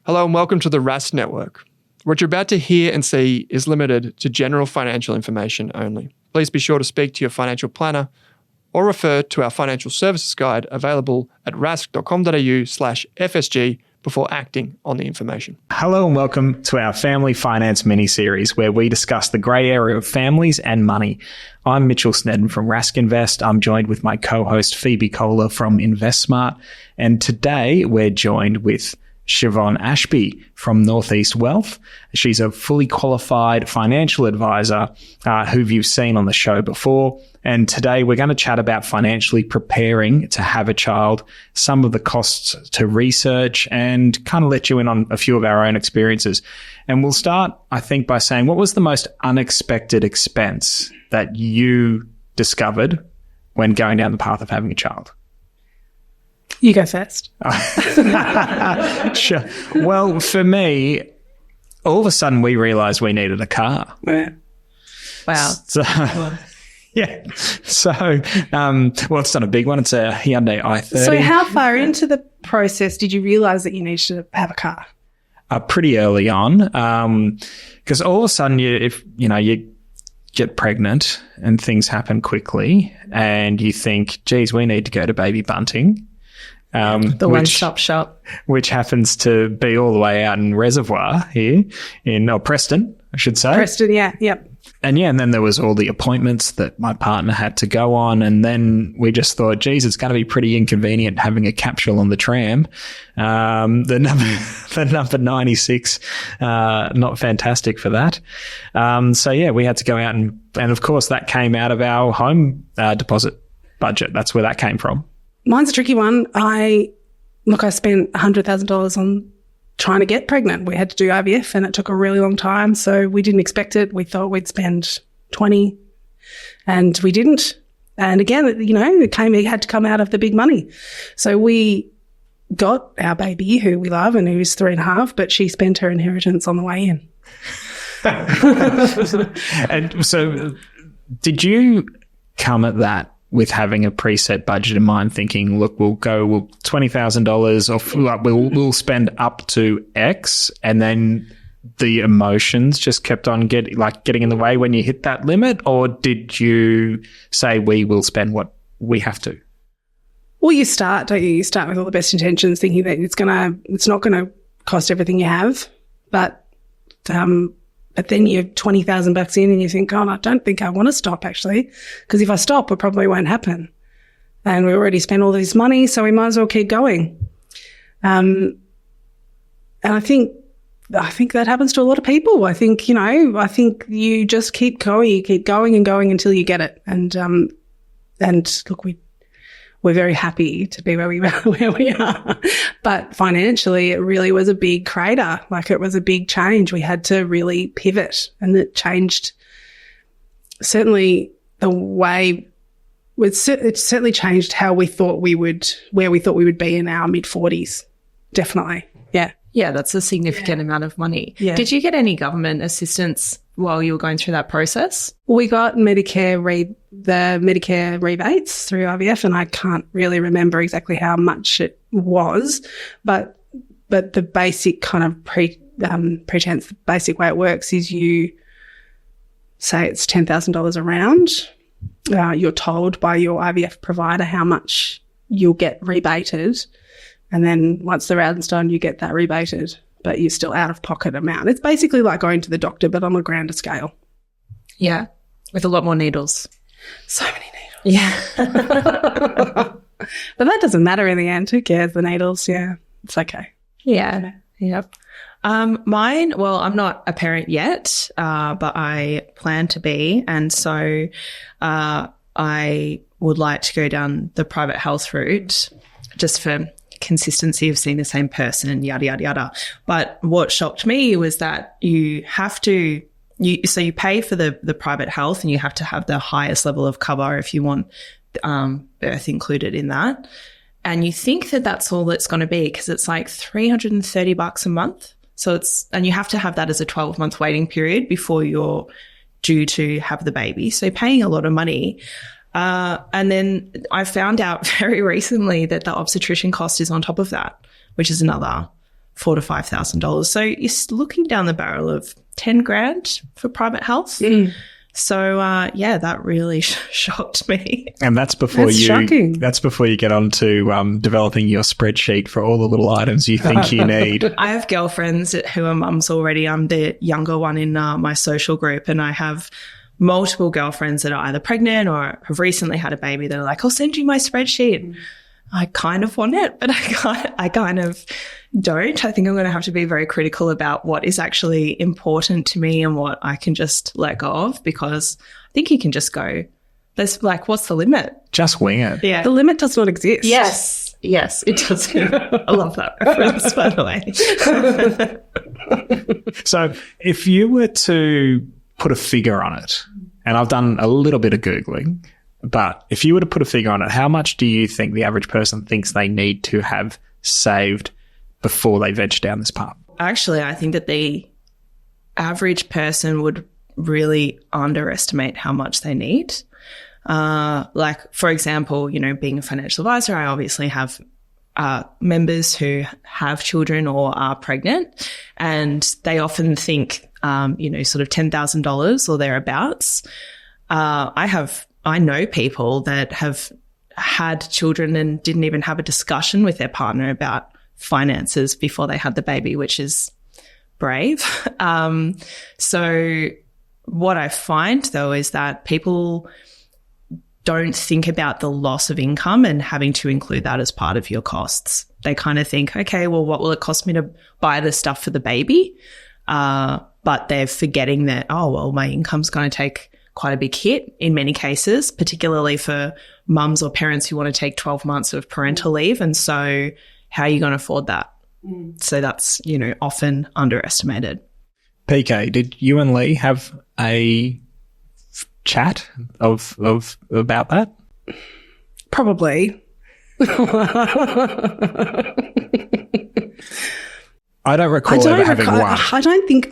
Hello and welcome to the Rask Network. What you're about to hear and see is limited to general financial information only. Please be sure to speak to your financial planner or refer to our financial services guide available at rask.com.au/FSG before acting on the information. Hello and welcome to our Family Finance mini-series where we discuss the grey area of families and money. I'm Mitchell Sneddon from Rask Invest. I'm joined with my co-host Phoebe Kohler from InvestSmart. And today we're joined with Siobhan Ashby from Northeast Wealth. She's a fully qualified financial advisor who you've seen on the show before. And today we're going to chat about financially preparing to have a child, some of the costs to research, and kind of let you in on a few of our own experiences. And we'll start, I think, by saying, what was the most unexpected expense that you discovered when going down the path of having a child? You go first. Sure. Well, for me, all of a sudden we realised we needed a car. Yeah. Wow. So, yeah. So, well, it's not a big one. It's a Hyundai i30. So how far into the process did you realise that you needed to have a car? Pretty early on, because all of a sudden you get pregnant and things happen quickly and you think, geez, we need to go to baby bunting. The one-stop shop. Which happens to be all the way out in Reservoir here in Preston, I should say. Preston, yeah, yep. And then there was all the appointments that my partner had to go on. And then we just thought, geez, it's going to be pretty inconvenient having a capsule on the tram. The number 96, not fantastic for that. We had to go out and of course that came out of our home deposit budget. That's where that came from. Mine's a tricky one. I spent $100,000 on trying to get pregnant. We had to do IVF and it took a really long time. So we didn't expect it. We thought we'd spend 20 and we didn't. And again, it had to come out of the big money. So we got our baby who we love and who's 3.5, but she spent her inheritance on the way in. And so did you come at that with having a preset budget in mind, thinking, look, we'll $20,000 or we'll spend up to X, and then the emotions just kept on getting in the way when you hit that limit? Or did you say we will spend what we have to? Well, you start, don't you? You start with all the best intentions, thinking that it's not gonna cost everything you have, but then you're $20,000 in and you think, I don't think I want to stop actually, because if I stop, it probably won't happen. And we already spent all this money, so we might as well keep going. And I think that happens to a lot of people. I think you just keep going, and going until you get it. And look, we're very happy to be where we are. But financially, it really was a big crater. Like, it was a big change. We had to really pivot, and it changed certainly the way it certainly changed how we thought where we thought we would be in our mid-40s. Definitely. Yeah. Yeah, that's a significant amount of money. Yeah. Did you get any government assistance while you were going through that process? We got the Medicare rebates through IVF, and I can't really remember exactly how much it was, but the basic kind of pretense, the basic way it works is you say it's $10,000 a round. You're told by your IVF provider how much you'll get rebated, and then once the round's done, you get that rebated, but you're still out of pocket amount. It's basically like going to the doctor, but on a grander scale. Yeah, with a lot more needles. So many needles. Yeah. But that doesn't matter in the end. Who cares? The needles, yeah, it's okay. Yeah. Yep. Mine, well, I'm not a parent yet, but I plan to be. And so I would like to go down the private health route just for consistency of seeing the same person and yada, yada, yada. But what shocked me was that you have to, so you pay for the private health and you have to have the highest level of cover if you want birth included in that. And you think that that's all it's going to be because it's like $330 a month. So and you have to have that as a 12-month waiting period before you're due to have the baby. So paying a lot of money. And then I found out very recently that the obstetrician cost is on top of that, which is another $4,000 to $5,000. So you're looking down the barrel of 10 grand for private health. So, that really shocked me. And that's before shocking. That's before you get on to developing your spreadsheet for all the little items you think you need. I have girlfriends who are mums already. I'm the younger one in my social group, and I have multiple girlfriends that are either pregnant or have recently had a baby that are like, I'll send you my spreadsheet. I kind of want it, but I kind of don't. I think I'm going to have to be very critical about what is actually important to me and what I can just let go of, because I think you can just go, there's like, what's the limit? Just wing it. Yeah. The limit does not exist. Yes, it does. I love that reference, by the way. So if you were to put a figure on it, and I've done a little bit of Googling, but if you were to put a figure on it, how much do you think the average person thinks they need to have saved before they venture down this path? Actually, I think that the average person would really underestimate how much they need. Like, for example, being a financial advisor, I obviously have members who have children or are pregnant, and they often think, sort of $10,000 or thereabouts. I know people that have had children and didn't even have a discussion with their partner about finances before they had the baby, which is brave. So what I find, though, is that people don't think about the loss of income and having to include that as part of your costs. They kind of think, okay, well, what will it cost me to buy the stuff for the baby? But they're forgetting that, my income's going to take quite a big hit in many cases, particularly for mums or parents who want to take 12 months of parental leave. And so how are you going to afford that? So that's, often underestimated. PK, did you and Lee have a chat of about that? Probably. I don't recall ever having one. I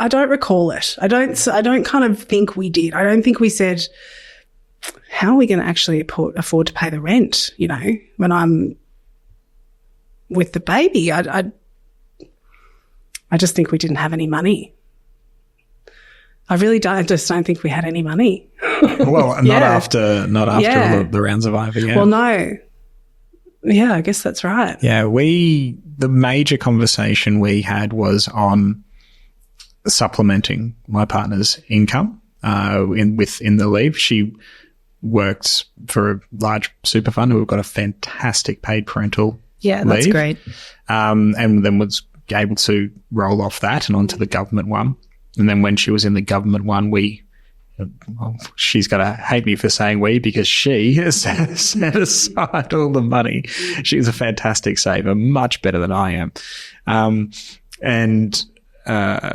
don't recall it. I don't kind of think we did. I don't think we said, how are we going to actually afford to pay the rent, when I'm with the baby? I just think we didn't have any money. I really don't. I just don't think we had any money. Well, not after all the rounds of IVF. Well, no. Yeah, I guess that's right. Yeah, the major conversation we had was on supplementing my partner's income in the leave. She works for a large super fund who have got a fantastic paid parental leave. That's great. And then was able to roll off that and onto the government one. And then when she was in the government one, she's going to hate me for saying because she set aside all the money. She's a fantastic saver, much better than I am.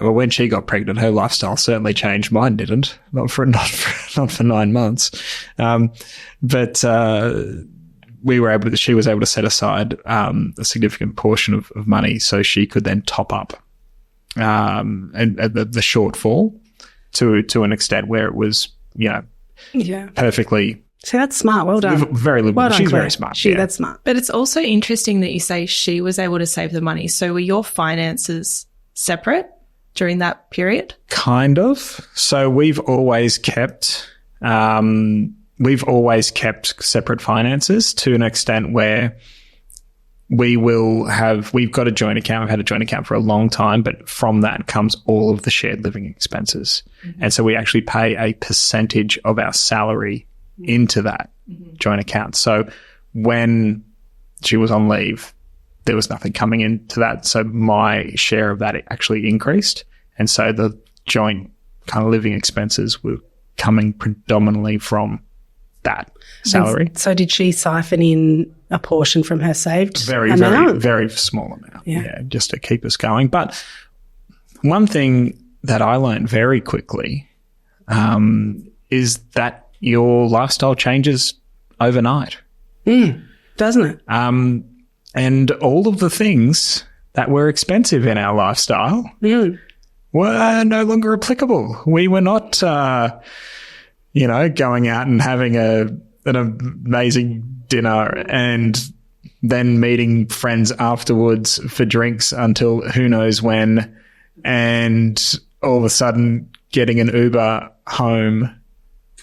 When she got pregnant, her lifestyle certainly changed. Mine didn't, not for 9 months. She was able to set aside a significant portion of money so she could then top up the shortfall to an extent where it was, perfectly. So that's smart. Well done. Very liberal. Well done, She's Claire. very smart. That's smart. But it's also interesting that you say she was able to save the money. So were your finances separate during that period? Kind of. So we've always kept separate finances to an extent where we've got a joint account. We've had a joint account for a long time, but from that comes all of the shared living expenses. Mm-hmm. And so we actually pay a percentage of our salary into that joint account. So when she was on leave, there was nothing coming into that. So my share of that actually increased. And so the joint kind of living expenses were coming predominantly from that salary. So did she siphon in a portion from her saved amount? Very, very small amount. Yeah, just to keep us going. But one thing that I learned very quickly is that your lifestyle changes overnight. Doesn't it? And all of the things that were expensive in our lifestyle were no longer applicable. We were not, going out and having an amazing dinner and then meeting friends afterwards for drinks until who knows when, and all of a sudden getting an Uber home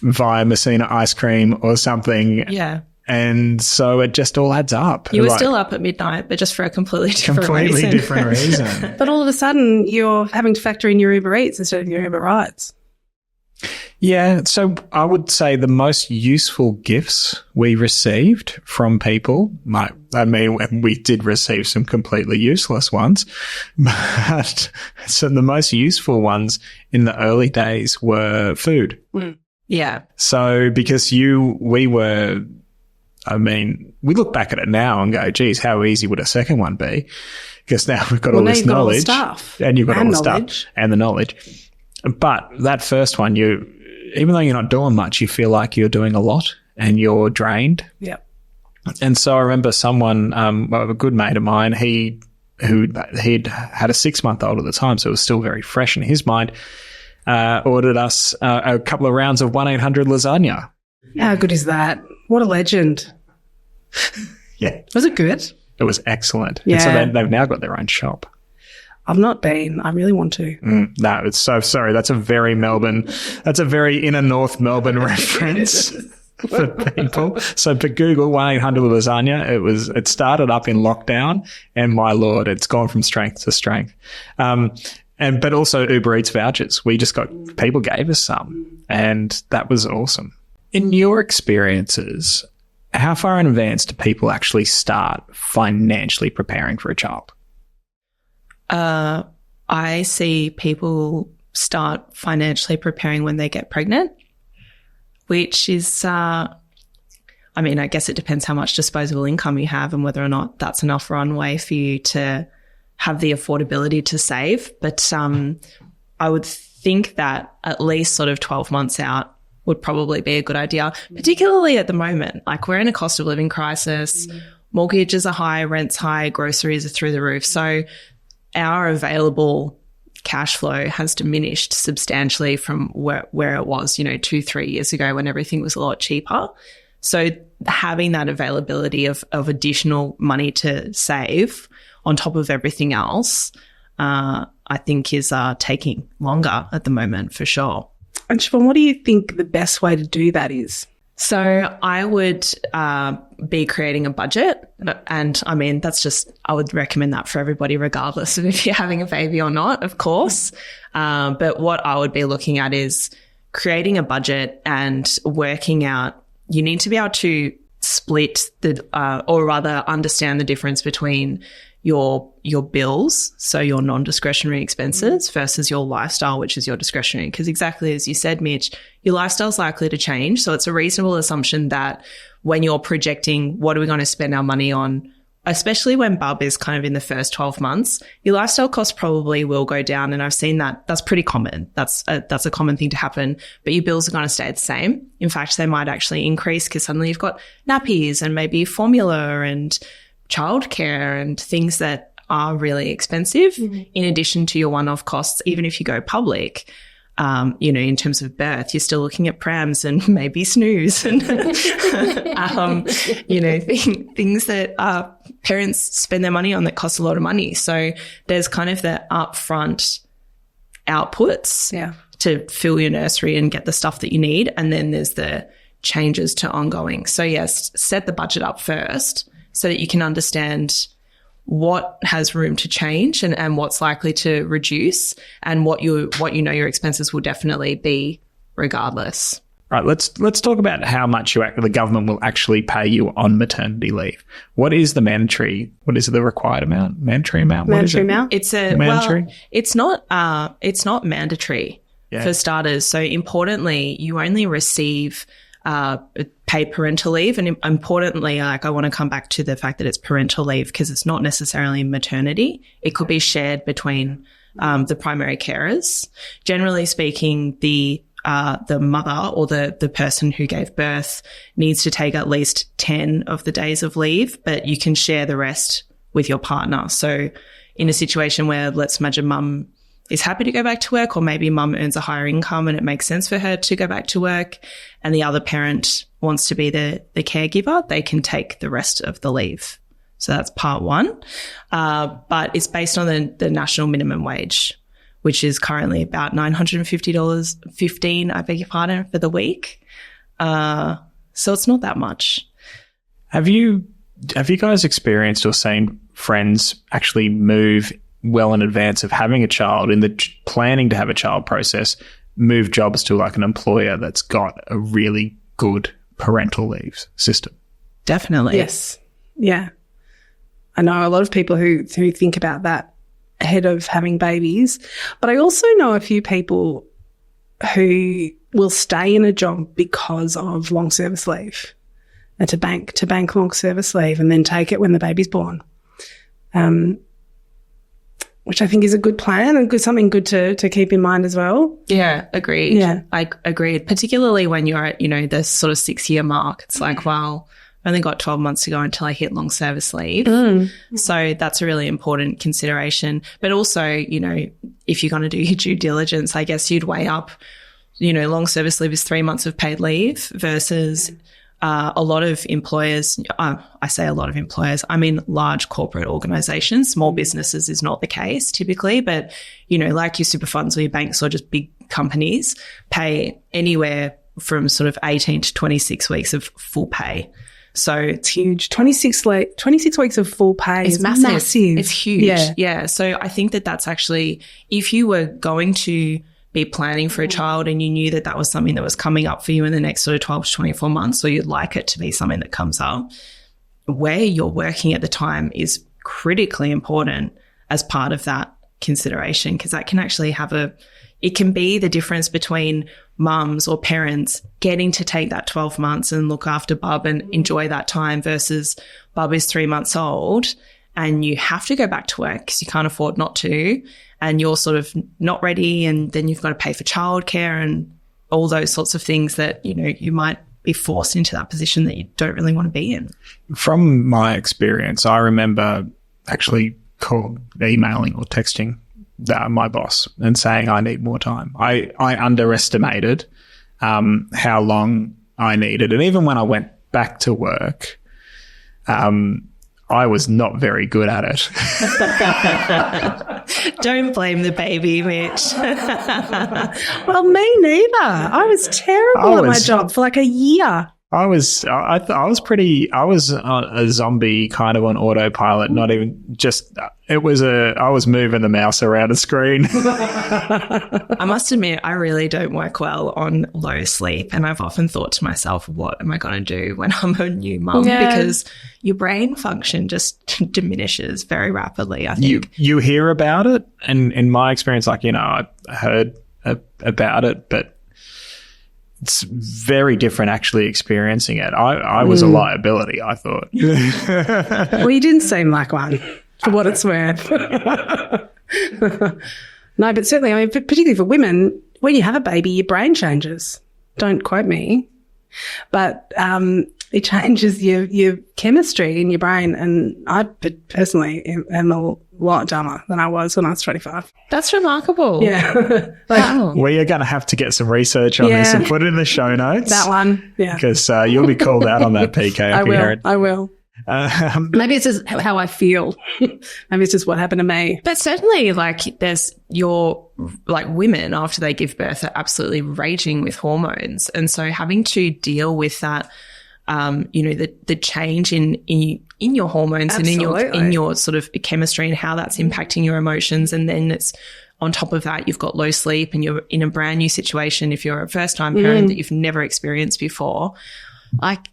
via Messina ice cream or something. Yeah. And so it just all adds up. You were still up at midnight, but just for a completely different reason. But all of a sudden, you're having to factor in your Uber Eats instead of your Uber rides. Yeah. So I would say the most useful gifts we received from people, we did receive some completely useless ones, but so the most useful ones in the early days were food. Mm. Yeah. So because we look back at it now and go, geez, how easy would a second one be? Because now we've got all this knowledge. Stuff. And you've got all the knowledge. stuff and the knowledge. But that first one, even though you're not doing much, you feel like you're doing a lot and you're drained. Yep. And so I remember someone, a good mate of mine, he'd had a 6-month-old at the time, so it was still very fresh in his mind, ordered us a couple of rounds of 1-800 lasagna. How good is that? What a legend. Yeah. Was it good? It was excellent. Yeah. And so they've now got their own shop. I've not been. I really want to. No, it's so sorry. That's a very inner North Melbourne reference for people. So for Google 1-800 lasagna, it started up in lockdown, and my Lord, it's gone from strength to strength. But also Uber Eats vouchers. People gave us some, and that was awesome. In your experiences, how far in advance do people actually start financially preparing for a child? I see people start financially preparing when they get pregnant, which is, I guess it depends how much disposable income you have and whether or not that's enough runway for you to have the affordability to save. But I would think that at least sort of 12 months out would probably be a good idea, particularly at the moment. Like, we're in a cost of living crisis, mortgages are high, rent's high, groceries are through the roof. So our available cash flow has diminished substantially from where it was, 2-3 years ago when everything was a lot cheaper. So having that availability of additional money to save on top of everything else, I think is taking longer at the moment for sure. And Siobhan, what do you think the best way to do that is? So I would be creating a budget, and I would recommend that for everybody regardless of if you're having a baby or not, of course. But what I would be looking at is creating a budget and working out, you need to be able to split or rather understand the difference between your bills, so your non-discretionary expenses, versus your lifestyle, which is your discretionary. Because exactly as you said, Mitch, your lifestyle is likely to change. So it's a reasonable assumption that when you're projecting what are we going to spend our money on, especially when bub is kind of in the first 12 months, your lifestyle costs probably will go down. And I've seen that. That's pretty common. That's a common thing to happen. But your bills are going to stay the same. In fact, they might actually increase because suddenly you've got nappies and maybe formula and childcare and things that are really expensive, in addition to your one-off costs. Even if you go public, in terms of birth, you're still looking at prams and maybe snooze and, things that parents spend their money on that cost a lot of money. So there's kind of the upfront outputs to fill your nursery and get the stuff that you need. And then there's the changes to ongoing. So yes, set the budget up first so that you can understand what has room to change and what's likely to reduce, and what your expenses will definitely be regardless. Right, let's talk about how much the government will actually pay you on maternity leave. What is the required amount? Mandatory amount? Mandatory amount? It's not mandatory for starters. So importantly, you only receive paid parental leave. And importantly, I want to come back to the fact that it's parental leave because it's not necessarily maternity. It could be shared between the primary carers. Generally speaking, the mother or the person who gave birth needs to take at least 10 of the days of leave, but you can share the rest with your partner. So in a situation where, let's imagine mum is happy to go back to work, or maybe mum earns a higher income and it makes sense for her to go back to work, and the other parent wants to be the caregiver, they can take the rest of the leave. So that's part one. But it's based on the national minimum wage, which is currently about $950.15, I beg your pardon, for the week. So it's not that much. Have you guys experienced or seen friends actually move well in advance of having a child, in the planning to have a child process, move jobs to like an employer that's got a really good parental leave system? Definitely. Yes. Yeah. I know a lot of people who think about that ahead of having babies, but I also know a few people who will stay in a job because of long service leave, and to bank long service leave and then take it when the baby's born, which I think is a good plan and something good to keep in mind as well. Yeah, agreed. Yeah. I agreed, particularly when you're at, the sort of 6-year mark. It's like, well, I only got 12 months to go until I hit long service leave. So that's a really important consideration. But also, if you're going to do your due diligence, I guess you'd weigh up, long service leave is 3 months of paid leave versus a lot of employers, I say a lot of employers, I mean large corporate organizations. Small businesses is not the case typically, but, like your super funds or your banks or just big companies pay anywhere from sort of 18 to 26 weeks of full pay. So it's huge. 26 weeks of full pay is massive. It's huge. Yeah. So I think that's actually, if you were going to be planning for a child and you knew that was something that was coming up for you in the next sort of 12 to 24 months, or you'd like it to be something that comes up, where you're working at the time is critically important as part of that consideration, because that can actually it can be the difference between mums or parents getting to take that 12 months and look after Bub and enjoy that time versus Bub is 3 months old and you have to go back to work because you can't afford not to, and you're sort of not ready, and then you've got to pay for childcare and all those sorts of things that, you might be forced into that position that you don't really want to be in. From my experience, I remember actually emailing or texting my boss and saying I need more time. I underestimated how long I needed. And even when I went back to work, I was not very good at it. Don't blame the baby, Mitch. Well, me neither. I was terrible at my job for like a year. I was a zombie kind of on autopilot, not even just, I was moving the mouse around a screen. I must admit, I really don't work well on low sleep. And I've often thought to myself, what am I going to do when I'm a new mum? Yeah. Because your brain function just diminishes very rapidly, I think. You hear about it. And in my experience, I heard about it, but it's very different actually experiencing it. I was a liability, I thought. Well, you didn't seem like one, for what it's worth. No, but certainly, particularly for women, when you have a baby, your brain changes. Don't quote me. But it changes your chemistry in your brain. And I personally am a lot dumber than I was when I was 25. That's remarkable. Yeah. Wow. We are going to have to get some research on this and put it in the show notes. That one, yeah. Because you'll be called out on that, PK. I will. Maybe it's just how I feel. Maybe it's just what happened to me. But certainly, there's women after they give birth are absolutely raging with hormones, and so having to deal with that, the change in your hormones Absolutely. and in your sort of chemistry and how that's impacting your emotions, and then it's on top of that you've got low sleep and you're in a brand new situation. If you're a first time parent that you've never experienced before,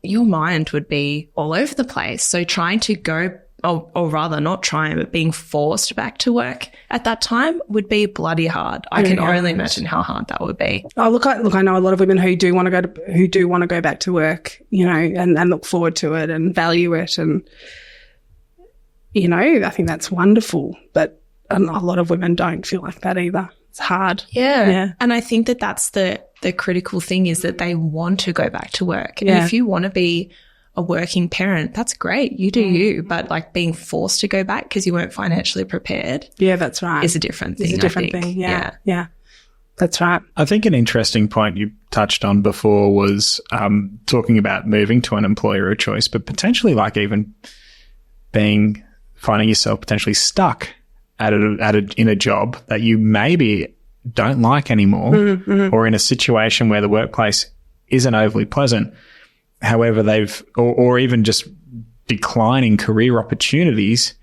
your mind would be all over the place. So trying to go, or rather not trying, but being forced back to work at that time would be bloody hard. I can only imagine how hard that would be. Oh, look, I know a lot of women who do want to go back to work, and look forward to it and value it. And, I think that's wonderful. But a lot of women don't feel like that either. It's hard. Yeah. And I think that's the critical thing, is that they want to go back to work. And if you want to be a working parent, that's great. You do you. But being forced to go back because you weren't financially prepared. Yeah, that's right. Is a different thing. It's a different thing. Yeah. That's right. I think an interesting point you touched on before was talking about moving to an employer of choice, but potentially even finding yourself potentially stuck in a job that you maybe don't like anymore, or in a situation where the workplace isn't overly pleasant. However, or even just declining career opportunities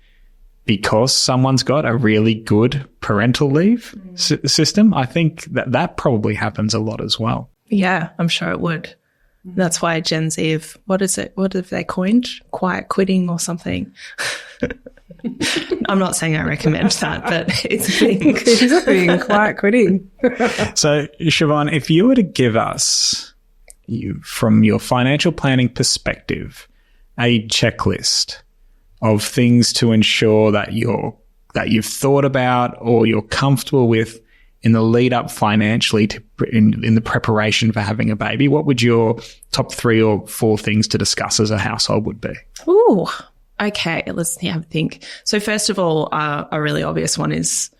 because someone's got a really good parental leave system. I think that probably happens a lot as well. Yeah, I'm sure it would. That's why Gen Z what have they coined? Quiet quitting or something. I'm not saying I recommend that, but it's a thing. It is a thing, quiet quitting. So, Siobhan, if you were to give us, from your financial planning perspective, a checklist of things to ensure that you've thought about or you're comfortable with in the lead up financially in the preparation for having a baby, what would your top 3 or 4 things to discuss as a household would be? Ooh, okay. Let's have a think. So first of all, a really obvious one is,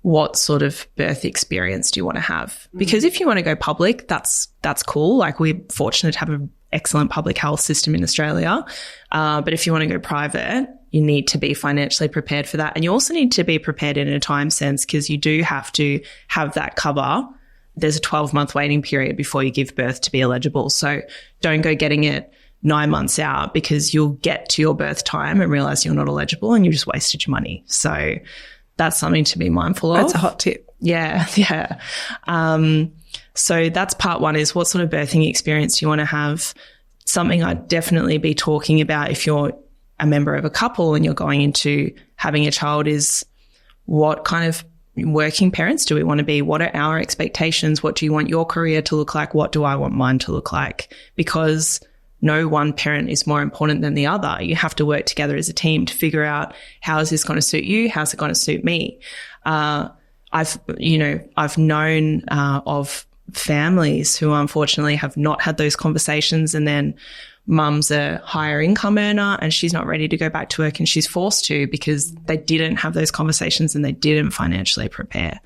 what sort of birth experience do you want to have? Because if you want to go public, that's cool. Like, we're fortunate to have an excellent public health system in Australia. But if you want to go private, you need to be financially prepared for that. And you also need to be prepared in a time sense, because you do have to have that cover. There's a 12-month waiting period before you give birth to be eligible. So don't go getting it 9 months out, because you'll get to your birth time and realize you're not eligible and you just wasted your money. So that's something to be mindful of. That's a hot tip. Yeah. So that's part one, is what sort of birthing experience do you want to have? Something I'd definitely be talking about if you're a member of a couple and you're going into having a child is, what kind of working parents do we want to be? What are our expectations? What do you want your career to look like? What do I want mine to look like? Because no one parent is more important than the other. You have to work together as a team to figure out, how is this going to suit you? How's it going to suit me? I've known of families who unfortunately have not had those conversations, and then mum's a higher income earner and she's not ready to go back to work, and she's forced to because they didn't have those conversations and they didn't financially prepare.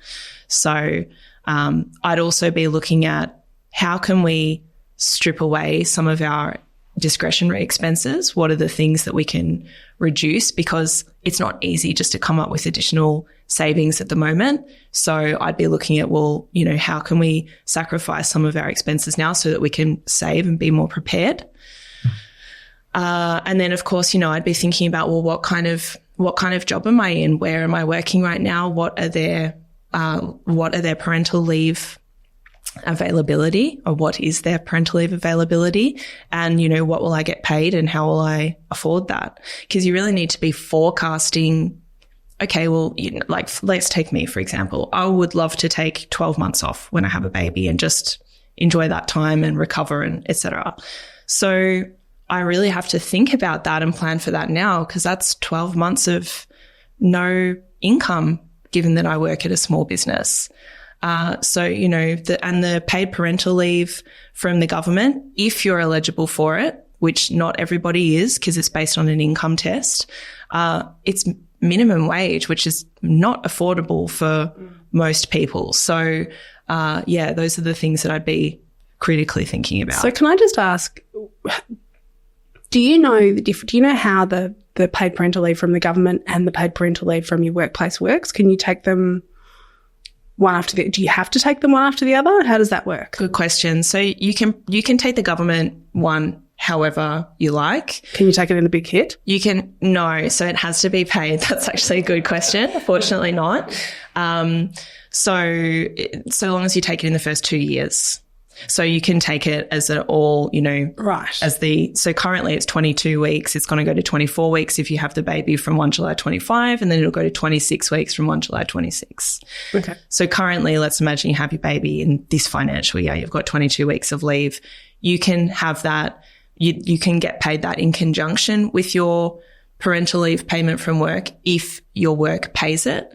So I'd also be looking at, how can we strip away some of our discretionary expenses? What are the things that we can reduce? Because it's not easy just to come up with additional savings at the moment. So I'd be looking at, how can we sacrifice some of our expenses now so that we can save and be more prepared? And then, of course, I'd be thinking about, what kind of job am I in? Where am I working right now? What are their parental leave availability, or what is their parental leave availability? And, what will I get paid and how will I afford that? Because you really need to be forecasting. Okay, well, let's take me, for example. I would love to take 12 months off when I have a baby and just enjoy that time and recover and et cetera. So I really have to think about that and plan for that now, because that's 12 months of no income, given that I work at a small business. The paid parental leave from the government, if you're eligible for it, which not everybody is because it's based on an income test, it's minimum wage, which is not affordable for most people. So, those are the things that I'd be critically thinking about. So can I just ask, do you know how the paid parental leave from the government and the paid parental leave from your workplace works? Can you take them one after the other? Do you have to take them one after the other? How does that work? Good question. So you can take the government one however you like. Can you take it in a big hit? No. So it has to be paid. That's actually a good question. Fortunately not. So long as you take it in the first 2 years. So you can take it as an all, right. So currently it's 22 weeks. It's going to go to 24 weeks if you have the baby from 1 July 25, and then it'll go to 26 weeks from 1 July 26. Okay. So currently, let's imagine you have your baby in this financial year. You've got 22 weeks of leave. You can have that. You can get paid that in conjunction with your parental leave payment from work if your work pays it.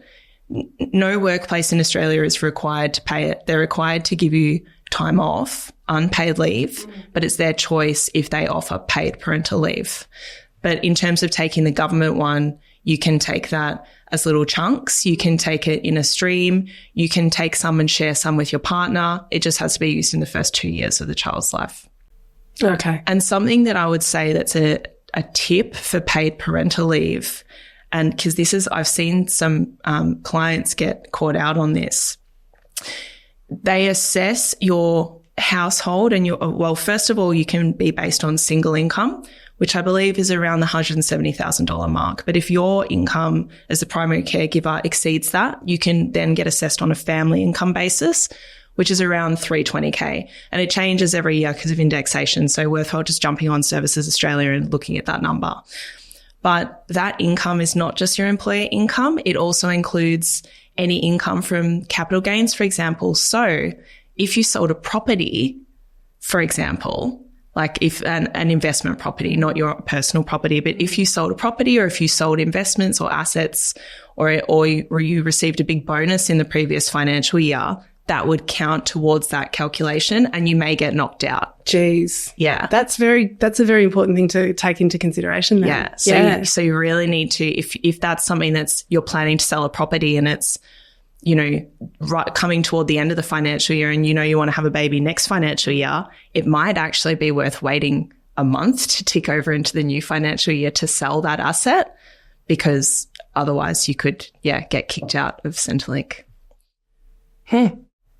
No workplace in Australia is required to pay it. They're required to give you time off, unpaid leave, but it's their choice if they offer paid parental leave. But in terms of taking the government one, you can take that as little chunks. You can take it in a stream. You can take some and share some with your partner. It just has to be used in the first 2 years of the child's life. Okay. And something that I would say that's a a tip for paid parental leave, and because I've seen some clients get caught out on this. They assess your household and first of all, you can be based on single income, which I believe is around the $170,000 mark. But if your income as a primary caregiver exceeds that, you can then get assessed on a family income basis, which is around $320K. And it changes every year because of indexation. So worthwhile just jumping on Services Australia and looking at that number. But that income is not just your employer income. It also includes any income from capital gains, for example. So if you sold a property, for example, like if an investment property, not your personal property, but if you sold a property or if you sold investments or assets or you received a big bonus in the previous financial year, that would count towards that calculation and you may get knocked out. Jeez. Yeah. That's a very important thing to take into consideration then. Yeah. So you really need to, if that's something that's, you're planning to sell a property and it's, coming toward the end of the financial year and you want to have a baby next financial year, it might actually be worth waiting a month to tick over into the new financial year to sell that asset, because otherwise you could, get kicked out of Centrelink.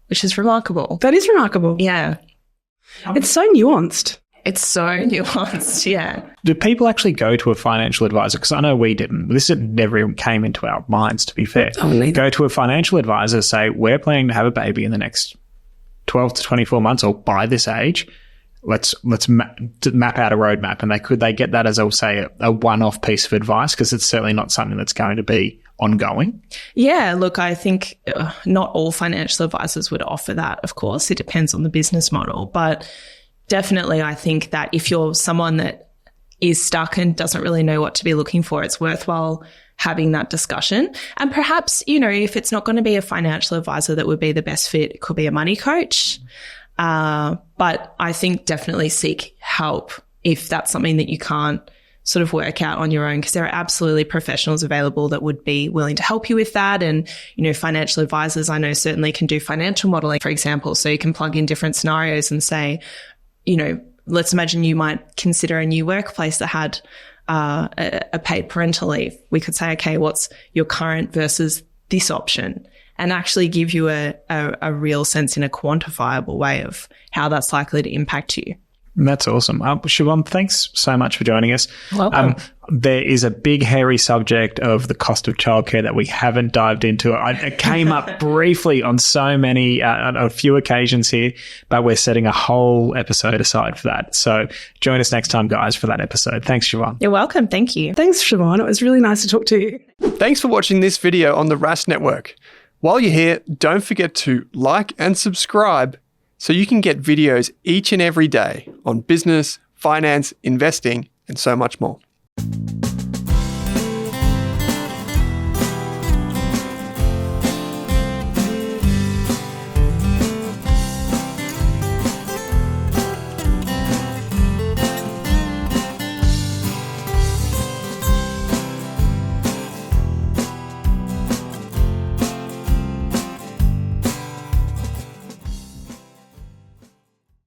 Which is remarkable. That is remarkable. Yeah. It's so nuanced. It's so nuanced, yeah. Do people actually go to a financial advisor? Because I know we didn't. This never even came into our minds, to be fair. Go to a financial advisor, say, we're planning to have a baby in the next 12 to 24 months or by this age. Let's map out a roadmap. And could they get that as, I'll say, a one-off piece of advice? Because it's certainly not something that's going to be ongoing. Yeah, look, I think not all financial advisors would offer that, of course. It depends on the business model. But definitely, I think that if you're someone that is stuck and doesn't really know what to be looking for, it's worthwhile having that discussion. And perhaps, if it's not going to be a financial advisor that would be the best fit, it could be a money coach. But I think definitely seek help if that's something that you can't sort of work out on your own, because there are absolutely professionals available that would be willing to help you with that. And, financial advisors, I know certainly can do financial modeling, for example. So you can plug in different scenarios and say, let's imagine you might consider a new workplace that had a paid parental leave. We could say, okay, what's your current versus this option? And actually give you a real sense in a quantifiable way of how that's likely to impact you. That's awesome. Siobhan, thanks so much for joining us. Welcome. There is a big, hairy subject of the cost of childcare that we haven't dived into. It came up briefly on on a few occasions here, but we're setting a whole episode aside for that. So join us next time, guys, for that episode. Thanks, Siobhan. You're welcome. Thank you. Thanks, Siobhan. It was really nice to talk to you. Thanks for watching this video on the Rask Network. While you're here, don't forget to like and subscribe so you can get videos each and every day on business, finance, investing, and so much more.